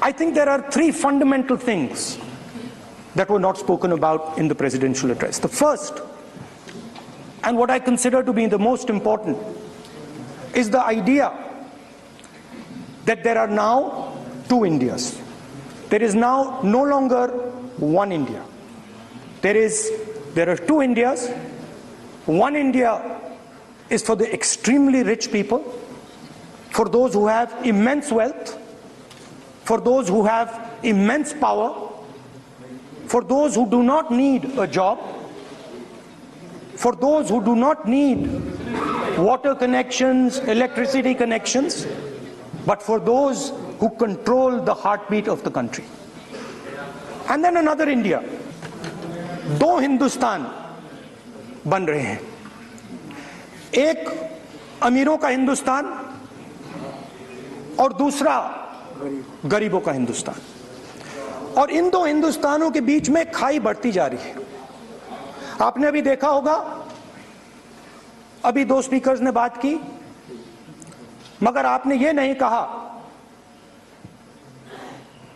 I think there are three fundamental things that were not spoken about in the presidential address. The first, and what I consider to be the most important, is the idea that there are now two Indias. There is now no longer one India. There are two Indias. One India is for the extremely rich people, for those who have immense wealth, for those who have immense power, for those who do not need a job, for those who do not need water connections, electricity connections, but for those who control the heartbeat of the country. And then another India. दो हिंदुस्तान बन रहे हैं, एक अमीरों का हिंदुस्तान और दूसरा गरीबों का हिंदुस्तान। और इन दो हिंदुस्तानों के बीच में खाई बढ़ती जा रही है। आपने अभी देखा होगा, अभी दो स्पीकर्स ने बात की, मगर आपने ये नहीं कहा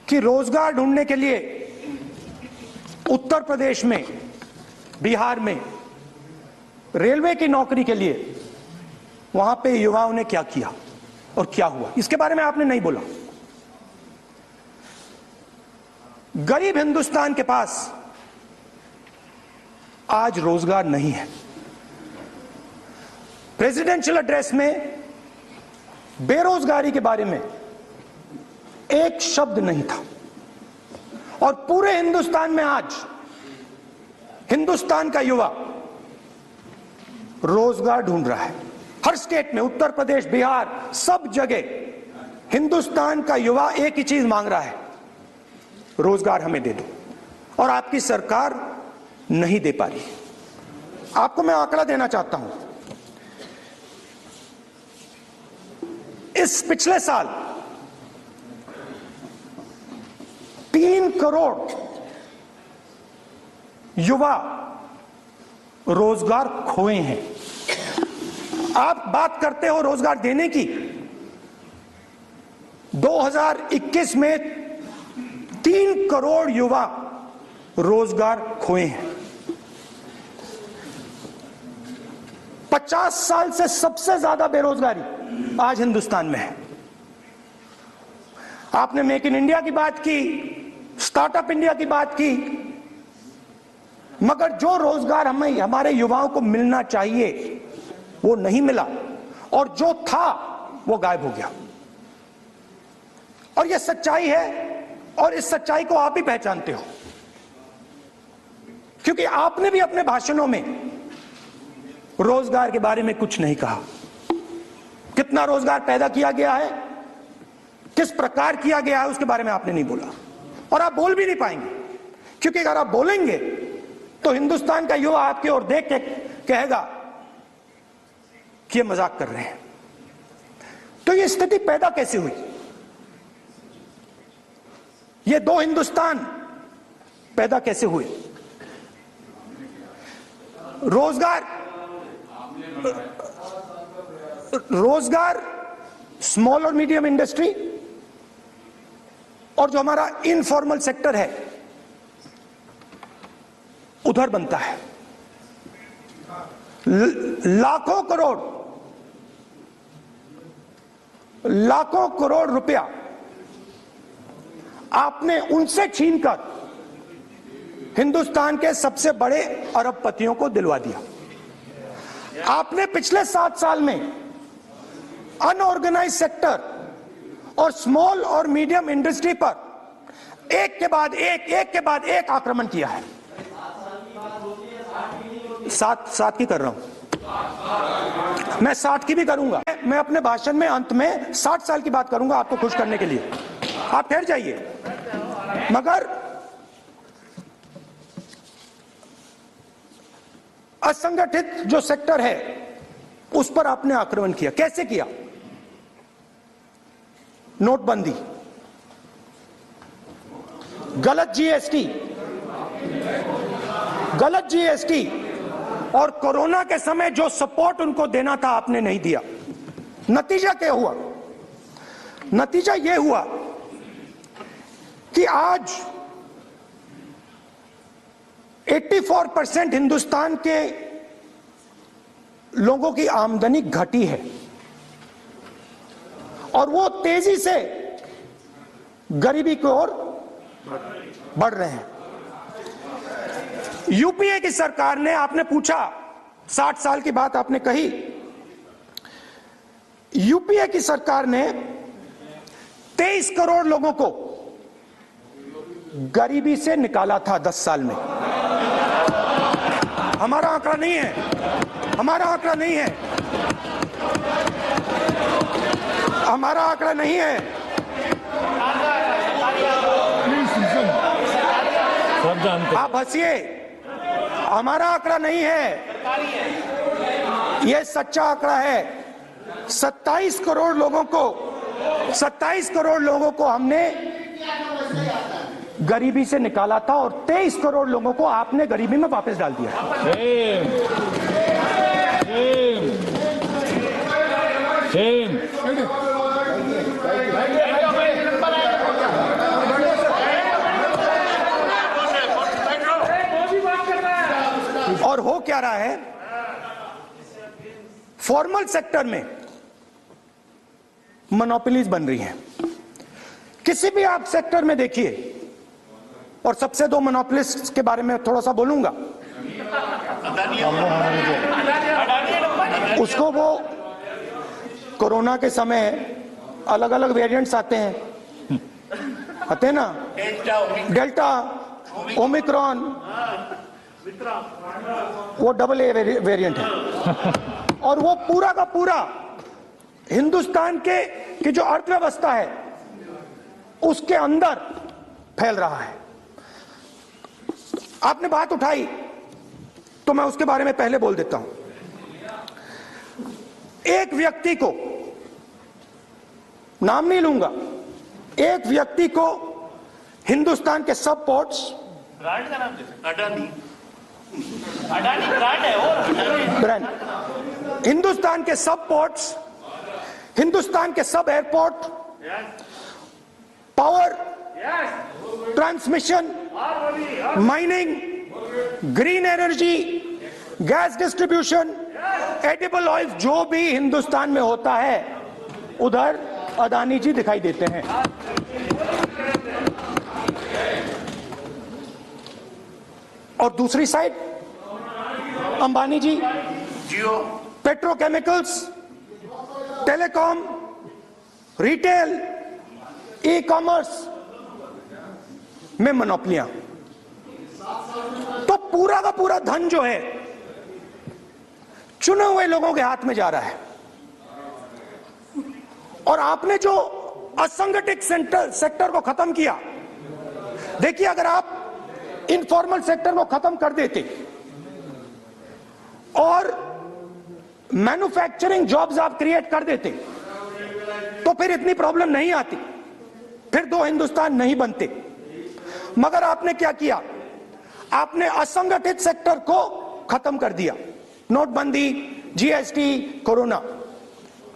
कि रोजगार ढूंढने के लिए उत्तर प्रदेश में, बिहार में रेलवे की नौकरी के लिए वहां पे युवाओं ने क्या किया और क्या हुआ, इसके बारे में आपने नहीं बोला। गरीब हिंदुस्तान के पास आज रोजगार नहीं है। प्रेसिडेंशियल एड्रेस में बेरोजगारी के बारे में एक शब्द नहीं था। और पूरे हिंदुस्तान में आज हिंदुस्तान का युवा रोजगार ढूंढ रहा है। हर स्टेट में, उत्तर प्रदेश, बिहार, सब जगह हिंदुस्तान का युवा एक ही चीज मांग रहा है, रोजगार हमें दे दो। और आपकी सरकार नहीं दे पा रही। आपको मैं आंकड़ा देना चाहता हूं। इस पिछले साल 3 करोड़ युवा रोजगार खोए हैं। आप बात करते हो रोजगार देने की। 2021 में 3 करोड़ युवा रोजगार खोए हैं। 50 साल से सबसे ज्यादा बेरोजगारी आज हिंदुस्तान में है। आपने मेक इन इंडिया की बात की, स्टार्टअप इंडिया की बात की, मगर जो रोजगार हमें, हमारे युवाओं को मिलना चाहिए वो नहीं मिला, और जो था वो गायब हो गया। और ये सच्चाई है, और इस सच्चाई को आप ही पहचानते हो, क्योंकि आपने भी अपने भाषणों में रोजगार के बारे में कुछ नहीं कहा। कितना रोजगार पैदा किया गया है, किस प्रकार किया गया है, उसके बारे में आपने नहीं बोला। और आप बोल भी नहीं पाएंगे, क्योंकि अगर आप बोलेंगे तो हिंदुस्तान का युवा आपकी ओर देख के कहेगा कि ये मजाक कर रहे हैं। तो ये स्थिति पैदा कैसे हुई? ये दो हिंदुस्तान पैदा कैसे हुए? रोजगार स्मॉल और मीडियम इंडस्ट्री और जो हमारा इनफॉर्मल सेक्टर है उधर बनता है। लाखों करोड़ रुपया आपने उनसे छीनकर हिंदुस्तान के सबसे बड़े अरबपतियों को दिलवा दिया। आपने पिछले 7 साल में अनऑर्गेनाइज्ड सेक्टर और स्मॉल और मीडियम इंडस्ट्री पर एक के बाद एक आक्रमण किया है। 7 की कर रहा हूं, मैं 60 की भी करूंगा। मैं अपने भाषण में अंत में 60 साल की बात करूंगा आपको खुश करने के लिए। आप ठहर जाइए। मगर असंगठित जो सेक्टर है उस पर आपने आक्रमण किया। कैसे किया? नोटबंदी, गलत जीएसटी और कोरोना के समय जो सपोर्ट उनको देना था आपने नहीं दिया। नतीजा क्या हुआ? नतीजा यह हुआ कि आज 84% हिंदुस्तान के लोगों की आमदनी घटी है और वो तेजी से गरीबी की ओर बढ़ रहे हैं। यूपीए की सरकार ने, आपने पूछा 60 साल की बात आपने कही, यूपीए की सरकार ने 23 करोड़ लोगों को गरीबी से निकाला था 10 साल में। हमारा आंकड़ा नहीं है, हमारा आंकड़ा नहीं है, हमारा आंकड़ा नहीं है। आप हंसिए, हमारा आंकड़ा नहीं है, यह सच्चा आंकड़ा है। 27 करोड़ लोगों को हमने गरीबी से निकाला था और 23 करोड़ लोगों को आपने गरीबी में वापस डाल दिया। और हो क्या रहा है, फॉर्मल सेक्टर में मोनोपोलीज बन रही हैं। किसी भी आप सेक्टर में देखिए, और सबसे दो मोनोपोलिस्ट के बारे में थोड़ा सा बोलूंगा। उसको वो कोरोना के समय अलग अलग वेरिएंट्स आते हैं ना, डेल्टा, ओमिक्रॉन, वो डबल ए वेरिएंट है और वो पूरा का पूरा हिंदुस्तान की जो अर्थव्यवस्था है उसके अंदर फैल रहा है। आपने बात उठाई तो मैं उसके बारे में पहले बोल देता हूं। एक व्यक्ति को, नाम नहीं लूंगा, एक व्यक्ति को हिंदुस्तान के सब पोर्ट्स, ब्रांड का नाम अडानी ब्रांड है वो, ब्रांड, हिंदुस्तान के सब पोर्ट्स, हिंदुस्तान के सब airport, power, transmission, mining, green energy, gas distribution, edible oil, जो भी हिंदुस्तान में होता है उधर अदानी जी दिखाई देते हैं। और दूसरी side Ambani ji, Jio, petrochemicals, telecom, retail, e commerce में मोनोपोलियां। तो पूरा का पूरा धन जो है चुने हुए लोगों के हाथ में जा रहा है। और आपने जो असंगठित सेक्टर को खत्म किया, देखिए, अगर आप इनफॉर्मल सेक्टर को खत्म कर देते और मैन्युफैक्चरिंग जॉब्स आप क्रिएट कर देते तो फिर इतनी प्रॉब्लम नहीं आती, फिर दो हिंदुस्तान नहीं बनते। मगर आपने क्या किया, आपने असंगठित सेक्टर को खत्म कर दिया। नोटबंदी, जीएसटी, कोरोना।